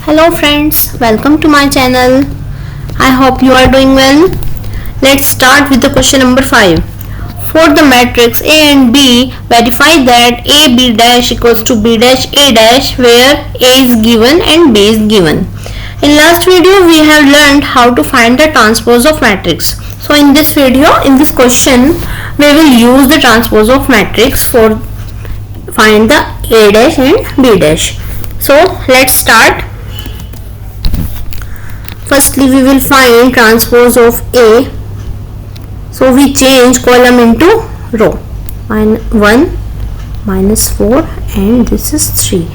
Hello friends, welcome to my channel. I hope you are doing well. Let's start with the question number 5. For the matrix A and B, verify that A B dash equals to B dash A dash where A is given and B is given. In last video we have learned how to find the transpose of matrix. So in this video, in this question, we will use the transpose of matrix for find the A dash and B dash. So let's start. Firstly, we will find transpose of A. So we change column into row. 1 minus 4 and this is 3.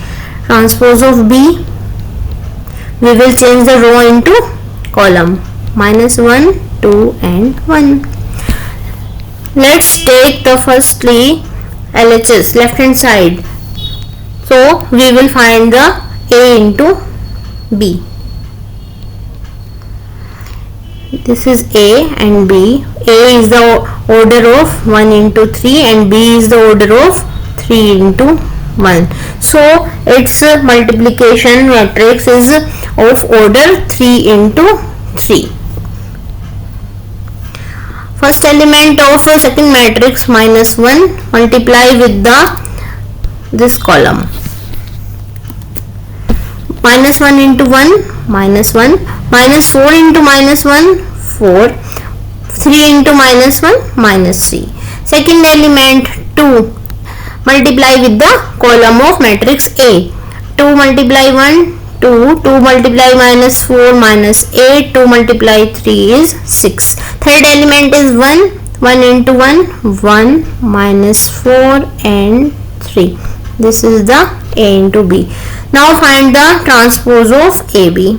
Transpose of B. We will change the row into column. Minus 1, 2 and 1. Let's take the firstly LHS, left hand side. So we will find the A into B. This is A and B. A is the order of 1 into 3 and B is the order of 3 into 1. So its multiplication matrix is of order 3 into 3. First element of second matrix minus 1 multiply with this column. Minus 1 into 1 minus 1, minus 4 into minus 1 4, 3 into minus 1 minus 3. Second element 2 multiply with the column of matrix A. 2 multiply 1 2, 2 multiply minus 4 minus 8, 2 multiply 3 is 6. Third element is 1, 1 into 1 1 minus 4 and 3. This is the A into B. Now find the transpose of AB.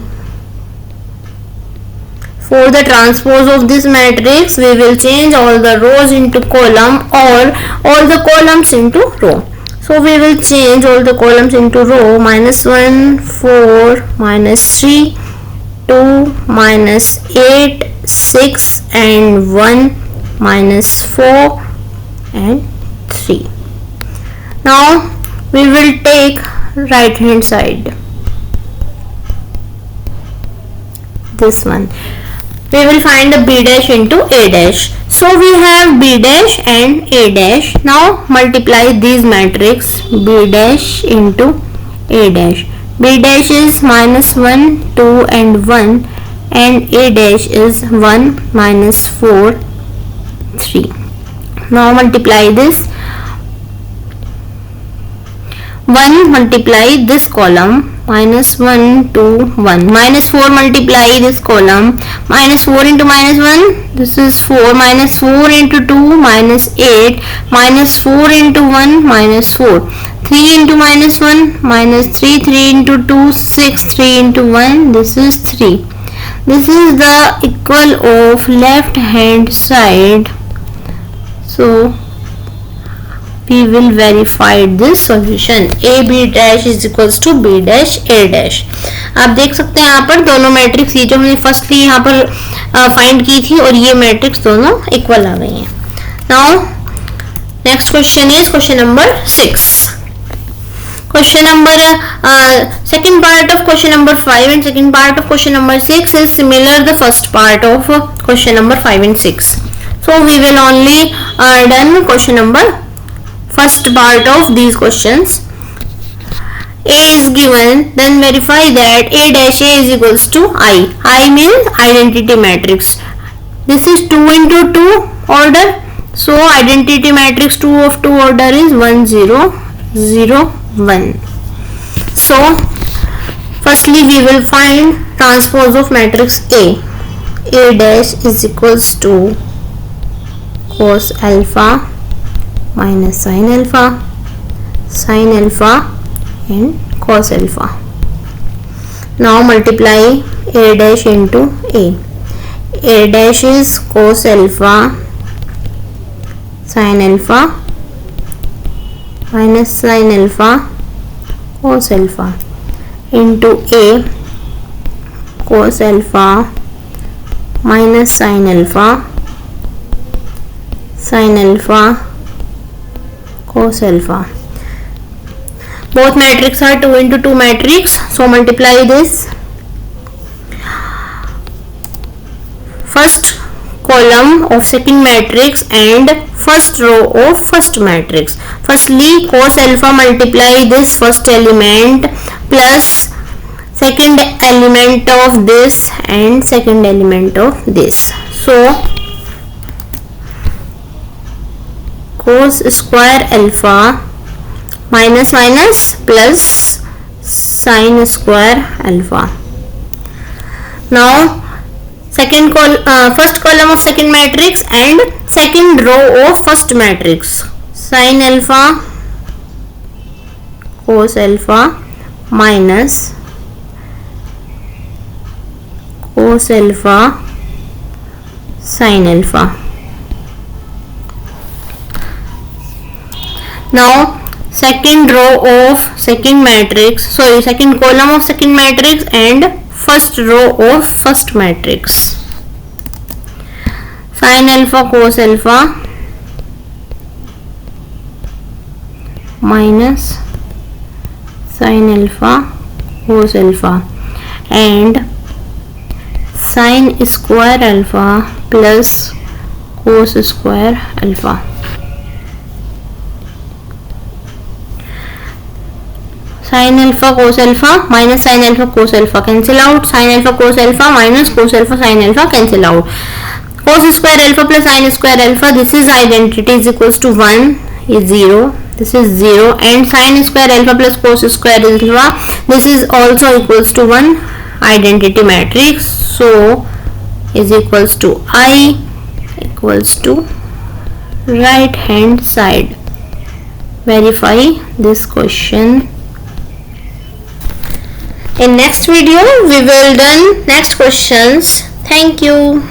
For the transpose of this matrix, we will change all the rows into column or all the columns into row. So we will change all the columns into row. Minus 1, 4, minus 3, 2, minus 8, 6 and 1, minus 4 and 3. Now we will take right hand side, this one. We will find the B dash into A dash. So we have B dash and A dash. Now multiply these matrix B dash into A dash. B dash is minus 1, 2 and 1 and A dash is 1, minus 4, 3. Now multiply this. 1 multiply this column, minus 1, 2, 1. Minus 4 multiply this column, minus 4 into minus 1, this is 4, minus 4 into 2, minus 8, minus 4 into 1, minus 4. 3 into minus 1, minus 3, 3 into 2, 6, 3 into 1, this is 3. This is the equal of left hand side. So we will verify this solution. A B dash is equals to B dash A dash. आप देख सकते हैं यहाँ पर दोनों matrix, ये जो हमने फर्स्टली यहाँ पर फाइंड की थी और ये मैट्रिक्स दोनों इक्वल आ गई हैं. Now next question is question number 6. Question number second part of question number 5 and second part of question number 6 is similar the first part of question number 5 and 6. So we will only done question number first part of these questions. A is given, then verify that A dash A is equals to I. I means identity matrix. This is 2 into 2 order. So identity matrix 2 of 2 order is 1 0 0 1. So firstly we will find transpose of matrix A. A dash is equals to cos alpha minus sin alpha and cos alpha. Now multiply A dash into A. A dash is cos alpha sin alpha minus sin alpha cos alpha into A cos alpha minus sin alpha cos alpha. Both matrix are 2 into 2 matrix, so multiply this. First column of second matrix and first row of first matrix. Firstly, cos alpha multiply this first element plus second element of this and second element of this. So cos square alpha minus minus plus sin square alpha. Now first column of second matrix and second row of first matrix. Sin alpha cos alpha minus cos alpha sin alpha. Now second row of second column of second matrix and first row of first matrix. Sin alpha cos alpha minus sin alpha cos alpha and sin square alpha plus cos square alpha. Sin alpha cos alpha minus sin alpha cos alpha cancel out. Sin alpha cos alpha minus cos alpha sin alpha cancel out. Cos square alpha plus sin square alpha, this is identity, is equals to 1 is 0. This is 0, and sin square alpha plus cos square alpha, this is also equals to 1 identity matrix. So is equals to I equals to right hand side. Verify this question. In next video we will done next questions. Thank you.